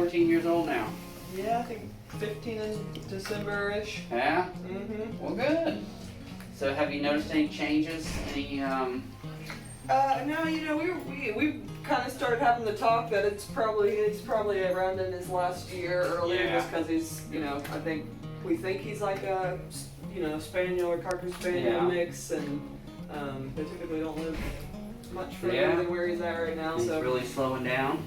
14 years old now? Yeah, I think 15 in December-ish. Yeah? Mm-hmm. Well, good. So have you noticed any changes? Any, No, you know, we kind of started having the talk that it's probably around in his last year earlier, Yeah. just because he's, you know, we think he's like a, you know, spaniel or cocker spaniel Yeah. mix, and they typically don't live much further Yeah. than where he's at right now. he's So really slowing down?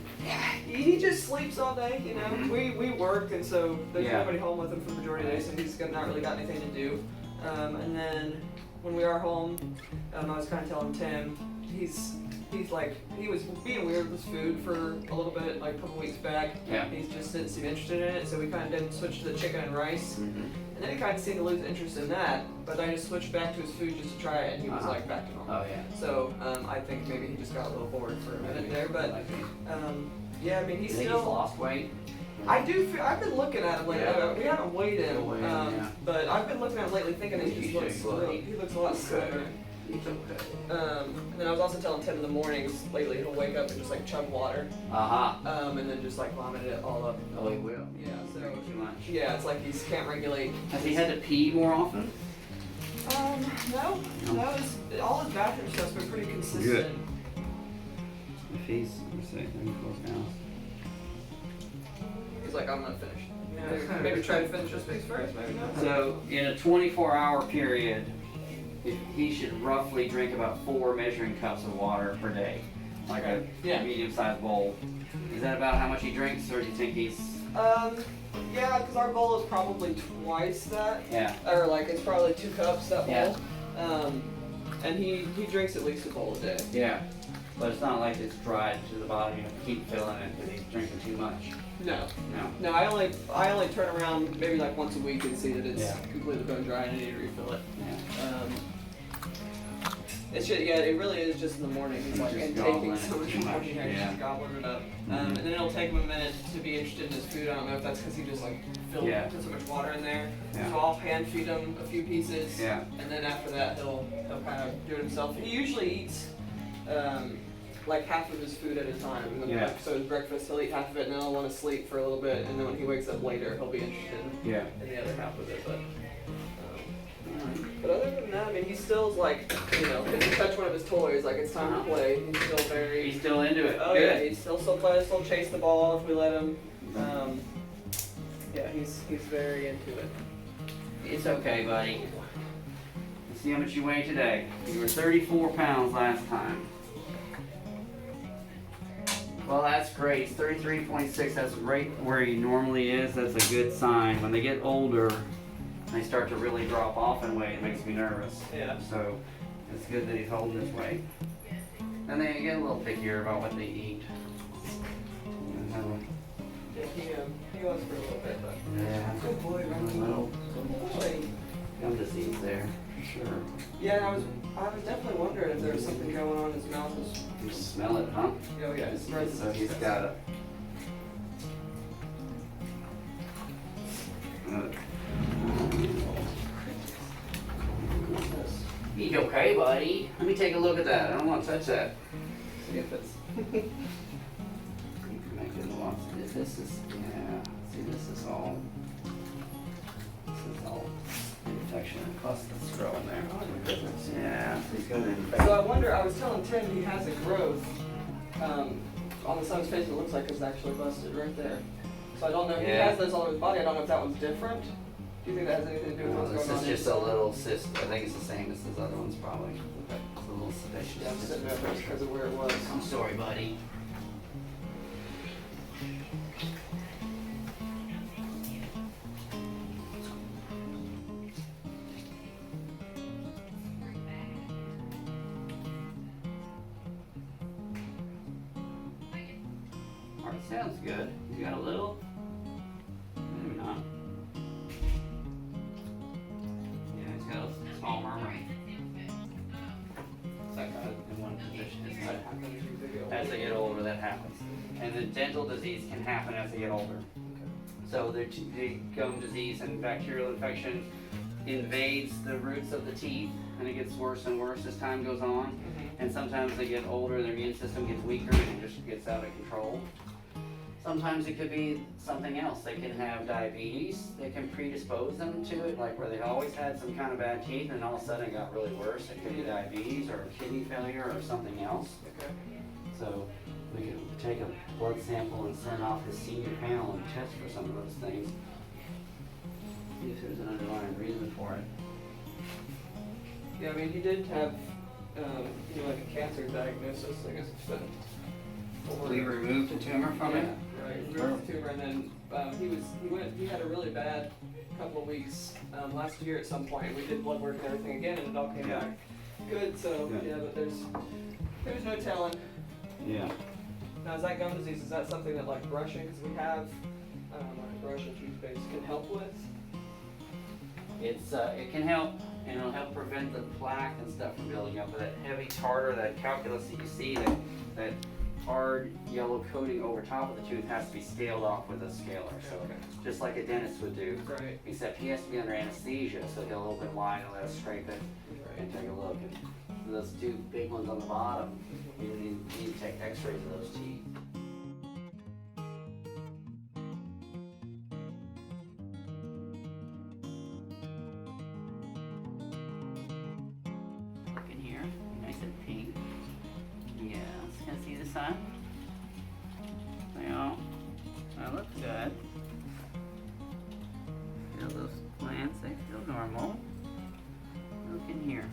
he just sleeps all day, you know. Mhm. We work, and so there's Yeah. nobody home with him for the majority of the day, so he's not really got anything to do. And then when we are home, I was kind of telling Tim, he's like, he was being weird with his food for a little bit, like a couple weeks back. Yeah. He just didn't seem interested in it, so we kind of did switch to the chicken and rice. Mm-hmm. And then he kind of seemed to lose interest in that, but I just switched back to his food just to try it, and he was like back to normal. Oh, yeah. So I think maybe he just got a little bored for a minute there, but Like me. yeah, I mean You he's think still. he's lost weight? I do feel, I've been looking at him lately. Yeah. We haven't weighed him, Weigh him, yeah. but I've been looking at him lately, thinking that he He looks should look. he looks a lot slimmer. He's okay. And then I was also telling Tim in the mornings lately he'll wake up and just like chug water, Uh-huh. and then just like vomit it all up. Oh, he will. Yeah, so Drink too much. yeah, it's like he can't regulate. Has he had to pee more often? No, all his bathroom stuff's been pretty consistent. Good. If he's, let's see, 34 pounds. He's like, I'm not finished. Maybe try to finish this piece first, maybe not. So, in a 24-hour period, he should roughly drink about 4 measuring cups of water per day, like a Yeah. medium-sized bowl. Is that about how much he drinks, or do you think he's? Yeah, because our bowl is probably twice that. Yeah. Or like it's probably 2 cups that bowl. Yeah. And he drinks at least a bowl a day. Yeah. But it's not like it's dried to the bottom. You have to keep filling it because he's drinking too much. No. No. No, I only turn around maybe like once a week and see that it's Yeah. completely going dry and I need to refill it. Yeah. It's just, yeah, it really is just in the morning. He's like Just intaking gobbling so much too water, much, he's yeah. just gobbling it up. And then it'll take him a minute to be interested in his food. I don't know if that's because he just like put so much water in there. Yeah. So I'll hand feed him a few pieces. Yeah. And then after that, he'll kind of do it himself. He usually eats like half of his food at a time. And then Yeah. so his breakfast, he'll eat half of it, and then he'll want to sleep for a little bit. And then when he wakes up later, he'll be interested Yeah. in the other half of it. But other than that, I mean, he still's like, you know, if you touch one of his toys, like it's time to play. He's still very. He's still into it. Oh Good. yeah, he's still play, still chase the ball if we let him. Yeah, he's very into it. It's okay, buddy. Let's see how much you weigh today. You were 34 pounds last time. Well, that's great. It's 33.6. That's right where he normally is. That's a good sign. When they get older, they start to really drop off in weight. It makes me nervous. Yeah. So it's good that he's holding his weight. And they get a little pickier about what they eat. Yeah, he was for a little bit, but. Yeah. Good boy, A right? little Good boy. gum disease there, for sure. Yeah, I was definitely wondering if there was something going on in his mouth. You smell it, huh? Oh yeah, it's right. So he's got it. He's okay, buddy. Let me take a look at that. I don't want to touch that. See if it's. This is, yeah. See, this is all infection. Plus, it's growing there. Oh my goodness. Yeah, he's got an infection. So I wonder, I was telling Tim he has a growth on the side of his face that looks like it's actually busted right there. So I don't know, he has this all over his body, I don't know if that one's different. Do you think that has anything to do with what's This going on? is just a little cyst. I think it's the same as those other ones, probably. Okay. It's a little sedacious. Yeah, I'm sitting there first because of where it was. I'm sorry, buddy. Alright, sounds good. You got a little? Maybe not. Yeah, it's got a small murmur. It's like in one position. It's like, as they get older, that happens. And the dental disease can happen as they get older. So the gum disease and bacterial infection invades the roots of the teeth, and it gets worse and worse as time goes on. And sometimes they get older, their immune system gets weaker, and it just gets out of control. Sometimes it could be something else. They can have diabetes. They can predispose them to it, like where they always had some kind of bad teeth and all of a sudden it got really worse. It could be diabetes or kidney failure or something else. Okay. So we could take a blood sample and send off the senior panel and test for some of those things. See if there's an underlying reason for it. Yeah, I mean, he did have, like a cancer diagnosis, I guess it's been. We removed the tumor from it? Right, removed the tumor, and then he had a really bad couple of weeks last year at some point. We did blood work and everything again, and it all came back good. So but there's no telling. Yeah. Now, is that gum disease? Is that something that like brushing? Because we have like brush and toothpaste can help with. It can help, and it'll help prevent the plaque and stuff from building up. But that heavy tartar, that calculus that you see, that hard yellow coating over top of the tooth has to be scaled off with a scaler. So just like a dentist would do. Right. Except he has to be under anesthesia, so he'll open it wide and let us scrape it and take a look. And those two big ones on the bottom, you need to take x-rays of those teeth. Look in here, nice and pink. Yes, can I see the sun? Well, that looks good. Feel those plants, they feel normal. Look in here.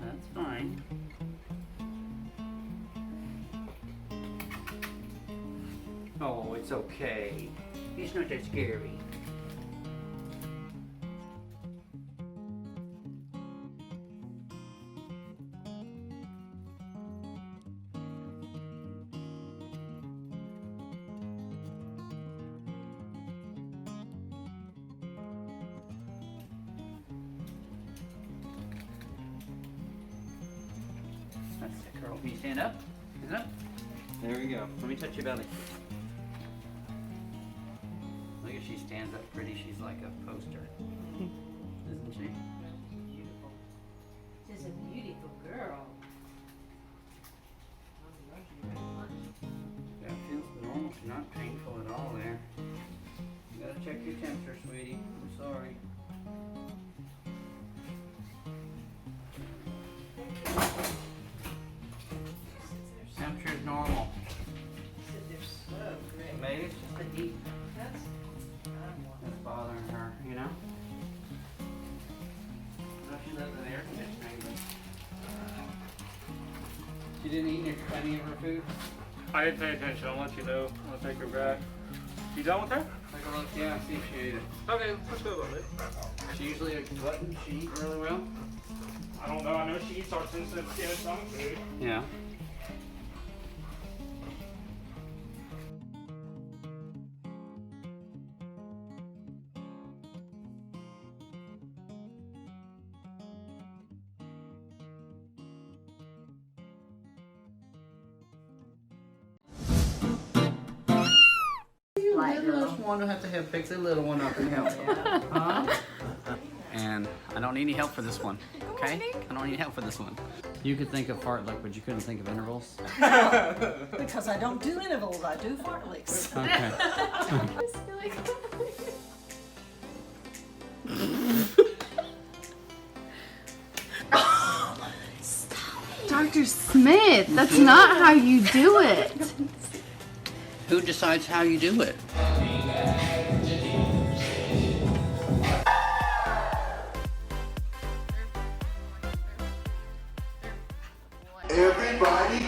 That's fine. Oh, it's okay. He's not that scary. That's the curl. Can you stand up? Stand up. There we go. Let me touch your belly. Look at she stands up pretty. She's like a poster. Isn't she? Beautiful. She's a beautiful girl. I love you very much. That feels normal. It's not painful at all there. You gotta check your temperature, sweetie. I'm sorry. Temperature is normal. Sit there slow, Greg. Maybe it's just the heat That's that's bothering her, you know? No, she lives in air conditioning, but she didn't eat any of her food. I didn't pay attention. I'll let you know. I'll take her back. You done with her? Take a look, yeah, see if she ate it. Okay, let's go with it. She usually a glutton. She eat really well. I don't know. I know she eats our sensitive skin and stomach food. Yeah. Littlest one will have to pick the little one up and help. Huh? And I don't need any help for this one. Okay? I don't need help for this one. You could think of fart lick, but you couldn't think of intervals. Because I don't do intervals, I do fartleks. Okay. Dr. Smith, that's not how you do it. Who decides how you do it? Everybody